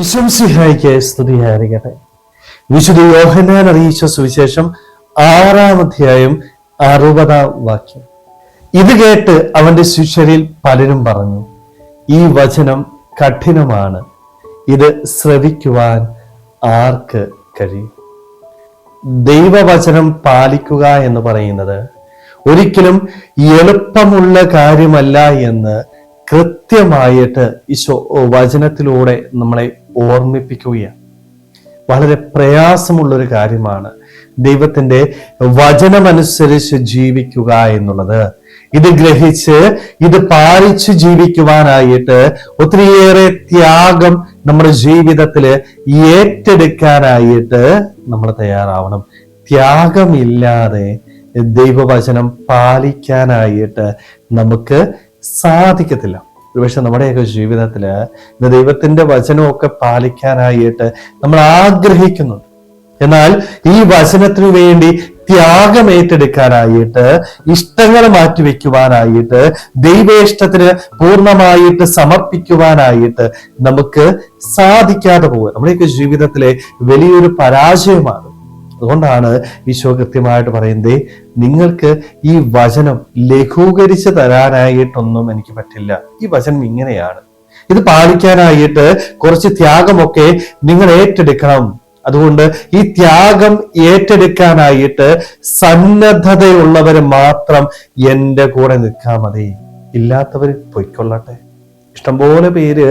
ഈശോമിശിഹായ്ക്ക് സ്തുതിയായിരിക്കട്ടെ. വിശുദ്ധ യോഹന്നാൻ അറിയിച്ച സുവിശേഷം 6-ാം അധ്യായം 60-ാം വാക്യം. ഇത് കേട്ട് അവന്റെ ശിഷ്യരിൽ പലരും പറഞ്ഞു, ഈ വചനം കഠിനമാണ്, ഇത് ശ്രവിക്കുവാൻ ആർക്ക് കഴിയും? ദൈവവചനം പാലിക്കുക എന്ന് പറയുന്നത് ഒരിക്കലും എളുപ്പമുള്ള കാര്യമല്ല എന്ന് കൃത്യമായിട്ട് ഈശോ വചനത്തിലൂടെ നമ്മളെ ഓർമ്മിപ്പിക്കുകയാണ്. വളരെ പ്രയാസമുള്ളൊരു കാര്യമാണ് ദൈവത്തിന്റെ വചനമനുസരിച്ച് ജീവിക്കുക എന്നുള്ളത്. ഇത് ഗ്രഹിച്ച് ഇത് പാലിച്ച് ജീവിക്കുവാനായിട്ട് ഒത്തിരിയേറെ ത്യാഗം നമ്മുടെ ജീവിതത്തില് ഏറ്റെടുക്കാനായിട്ട് നമ്മൾ തയ്യാറാവണം. ത്യാഗമില്ലാതെ ദൈവവചനം പാലിക്കാനായിട്ട് നമുക്ക് സാധിക്കത്തില്ല. ഒരുപക്ഷെ നമ്മുടെയൊക്കെ ജീവിതത്തില് ദൈവത്തിന്റെ വചനമൊക്കെ പാലിക്കാനായിട്ട് നമ്മൾ ആഗ്രഹിക്കുന്നുണ്ട്. എന്നാൽ ഈ വചനത്തിനു വേണ്ടി ത്യാഗം ഏറ്റെടുക്കാനായിട്ട്, ഇഷ്ടങ്ങൾ മാറ്റിവെക്കുവാനായിട്ട്, ദൈവേഷ്ടത്തിന് പൂർണ്ണമായിട്ട് സമർപ്പിക്കുവാനായിട്ട് നമുക്ക് സാധിക്കാതെ പോകുക നമ്മുടെയൊക്കെ ജീവിതത്തിലെ വലിയൊരു പരാജയമാണ്. അതുകൊണ്ടാണ് ഈശോ കൃത്യമായിട്ട് പറയുന്നത്, നിങ്ങൾക്ക് ഈ വചനം ലഘൂകരിച്ച് തരാനായിട്ടൊന്നും എനിക്ക് പറ്റില്ല. ഈ വചനം ഇങ്ങനെയാണ്, ഇത് പാലിക്കാനായിട്ട് കുറച്ച് ത്യാഗമൊക്കെ നിങ്ങൾ ഏറ്റെടുക്കണം. അതുകൊണ്ട് ഈ ത്യാഗം ഏറ്റെടുക്കാനായിട്ട് സന്നദ്ധതയുള്ളവർ മാത്രം എൻ്റെ കൂടെ നിൽക്കാൻ മതി, ഇല്ലാത്തവർ പൊയ്ക്കൊള്ളട്ടെ. ഇഷ്ടംപോലെ പേര്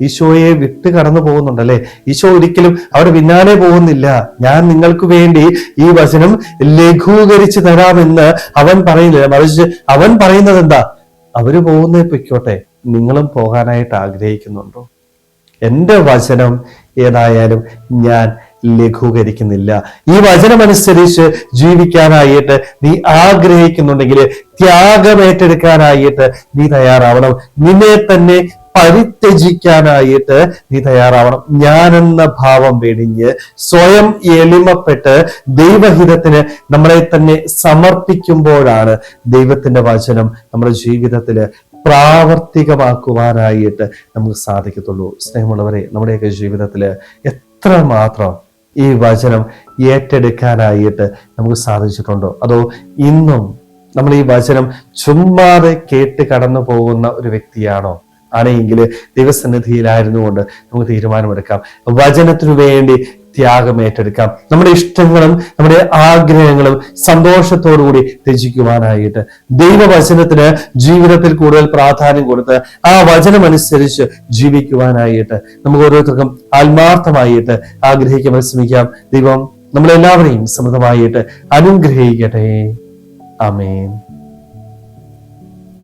ഈശോയെ വിട്ട് കടന്നു പോകുന്നുണ്ടല്ലേ. ഈശോ ഒരിക്കലും അവിടെ പിന്നാലെ പോകുന്നില്ല. ഞാൻ നിങ്ങൾക്ക് വേണ്ടി ഈ വചനം ലഘൂകരിച്ച് തരാമെന്ന് അവൻ പറയുന്നില്ല. മറിച്ച് അവൻ പറയുന്നത് എന്താ? അവര് പോകുന്നേ പൊയ്ക്കോട്ടെ, നിങ്ങളും പോകാനായിട്ട് ആഗ്രഹിക്കുന്നുണ്ടോ? എൻ്റെ വചനം ഏതായാലും ഞാൻ ലഘൂകരിക്കുന്നില്ല. ഈ വചനമനുസരിച്ച് ജീവിക്കാനായിട്ട് നീ ആഗ്രഹിക്കുന്നുണ്ടെങ്കിൽ ത്യാഗം ഏറ്റെടുക്കാനായിട്ട് നീ തയ്യാറാവണം. നിന്നെ തന്നെ പരിത്യജിക്കാനായിട്ട് നീ തയ്യാറാവണം. ഞാനെന്ന ഭാവം വെടിഞ്ഞ് സ്വയം എളിമപ്പെട്ട് ദൈവഹിതത്തിന് നമ്മളെ തന്നെ സമർപ്പിക്കുമ്പോഴാണ് ദൈവത്തിന്റെ വചനം നമ്മുടെ ജീവിതത്തില് പ്രാവർത്തികമാക്കുവാനായിട്ട് നമുക്ക് സാധിക്കത്തുള്ളൂ. സ്നേഹമുള്ളവരെ, നമ്മുടെയൊക്കെ ജീവിതത്തില് എത്രമാത്രം ഈ വചനം ഏറ്റെടുക്കാനായിട്ട് നമുക്ക് സാധിച്ചിട്ടുണ്ടോ? അതോ ഇന്നും നമ്മൾ ഈ വചനം ചുമ്മാതെ കേട്ട് കടന്നു പോകുന്ന ഒരു വ്യക്തിയാണോ? ആണെങ്കിൽ ദൈവസന്നിധിയിലായിരുന്നുകൊണ്ട് നമുക്ക് തീരുമാനമെടുക്കാം. വചനത്തിനു വേണ്ടി ത്യാഗം ഏറ്റെടുക്കാം. നമ്മുടെ ഇഷ്ടങ്ങളും നമ്മുടെ ആഗ്രഹങ്ങളും സന്തോഷത്തോടുകൂടി ത്യജിക്കുവാനായിട്ട് ദൈവവചനത്തിന് ജീവിതത്തിൽ കൂടുതൽ പ്രാധാന്യം കൊടുത്ത് ആ വചനമനുസരിച്ച് ജീവിക്കുവാനായിട്ട് നമുക്ക് ഓരോരുത്തർക്കും ആത്മാർത്ഥമായിട്ട് ആഗ്രഹിക്കാൻ ശ്രമിക്കാം. ദൈവം നമ്മളെല്ലാവരെയും സമൃദ്ധമായിട്ട് അനുഗ്രഹിക്കട്ടെ. ആമേൻ.